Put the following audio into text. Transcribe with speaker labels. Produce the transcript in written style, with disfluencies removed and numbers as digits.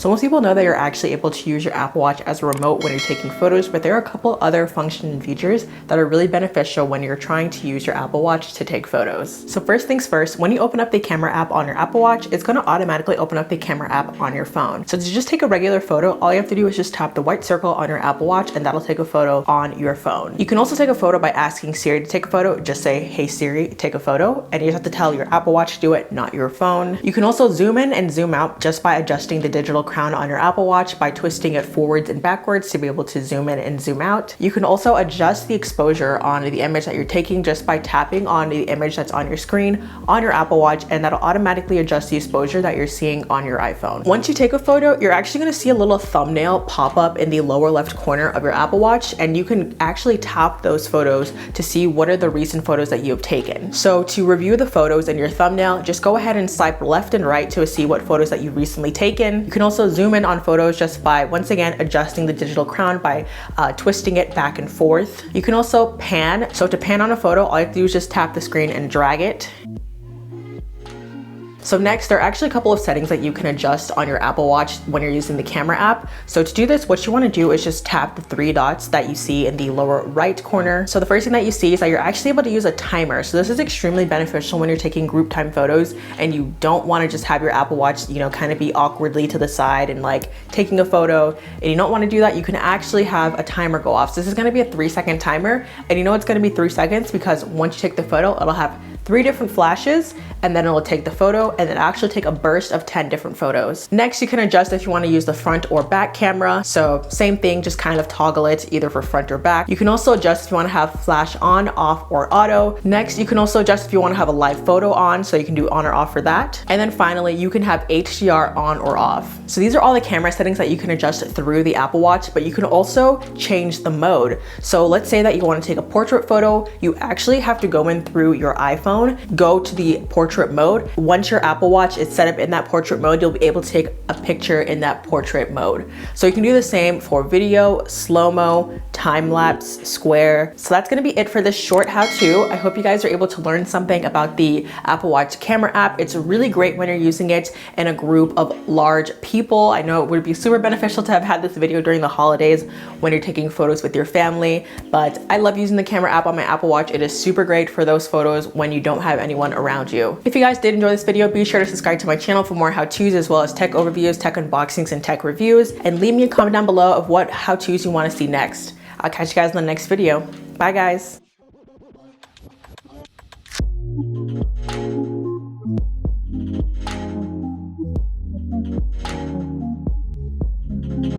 Speaker 1: So most people know that you're actually able to use your Apple Watch as a remote when you're taking photos, but there are a couple other functions and features that are really beneficial when you're trying to use your Apple Watch to take photos. So first things first, when you open up the camera app on your Apple Watch, it's going to automatically open up the camera app on your phone. So to just take a regular photo, all you have to do is just tap the white circle on your Apple Watch and that'll take a photo on your phone. You can also take a photo by asking Siri to take a photo. Just say, "Hey Siri, take a photo," and you just have to tell your Apple Watch to do it, not your phone. You can also zoom in and zoom out just by adjusting the digital crown on your Apple Watch by twisting it forwards and backwards to be able to zoom in and zoom out. You can also adjust the exposure on the image that you're taking just by tapping on the image that's on your screen on your Apple Watch, and that'll automatically adjust the exposure that you're seeing on your iPhone. Once you take a photo, you're actually going to see a little thumbnail pop up in the lower left corner of your Apple Watch, and you can actually tap those photos to see what are the recent photos that you have taken. So to review the photos in your thumbnail, just go ahead and swipe left and right to see what photos that you've recently taken. You can also zoom in on photos just by, once again, adjusting the digital crown by twisting it back and forth. You can also pan. So to pan on a photo, all you have to do is just tap the screen and drag it. So next, there are actually a couple of settings that you can adjust on your Apple Watch when you're using the camera app. So to do this, what you want to do is just tap the three dots that you see in the lower right corner. So the first thing that you see is that you're actually able to use a timer. So this is extremely beneficial when you're taking group time photos and you don't want to just have your Apple Watch, kind of be awkwardly to the side and like taking a photo, and you don't want to do that. You can actually have a timer go off. So this is going to be a 3-second timer, and it's going to be 3 seconds because once you take the photo, it'll have 3 different flashes, and then it'll take the photo and then actually take a burst of 10 different photos. Next, you can adjust if you want to use the front or back camera. So same thing, just kind of toggle it either for front or back. You can also adjust if you want to have flash on, off, or auto. Next, you can also adjust if you want to have a live photo on, so you can do on or off for that. And then finally, you can have HDR on or off. So these are all the camera settings that you can adjust through the Apple Watch, but you can also change the mode. So let's say that you want to take a portrait photo, you actually have to go in through your iPhone, go to the portrait mode. Once your Apple Watch is set up in that portrait mode, you'll be able to take a picture in that portrait mode. So you can do the same for video, slow-mo, time-lapse, square. So that's gonna be it for this short how-to. I hope you guys are able to learn something about the Apple Watch camera app. It's really great when you're using it in a group of large people. I know it would be super beneficial to have had this video during the holidays when you're taking photos with your family, but I love using the camera app on my Apple Watch. It is super great for those photos when you don't have anyone around you. If you guys did enjoy this video, be sure to subscribe to my channel for more how-tos as well as tech overviews, tech unboxings, and tech reviews, and leave me a comment down below of what how-tos you want to see next. I'll catch you guys in the next video. Bye guys.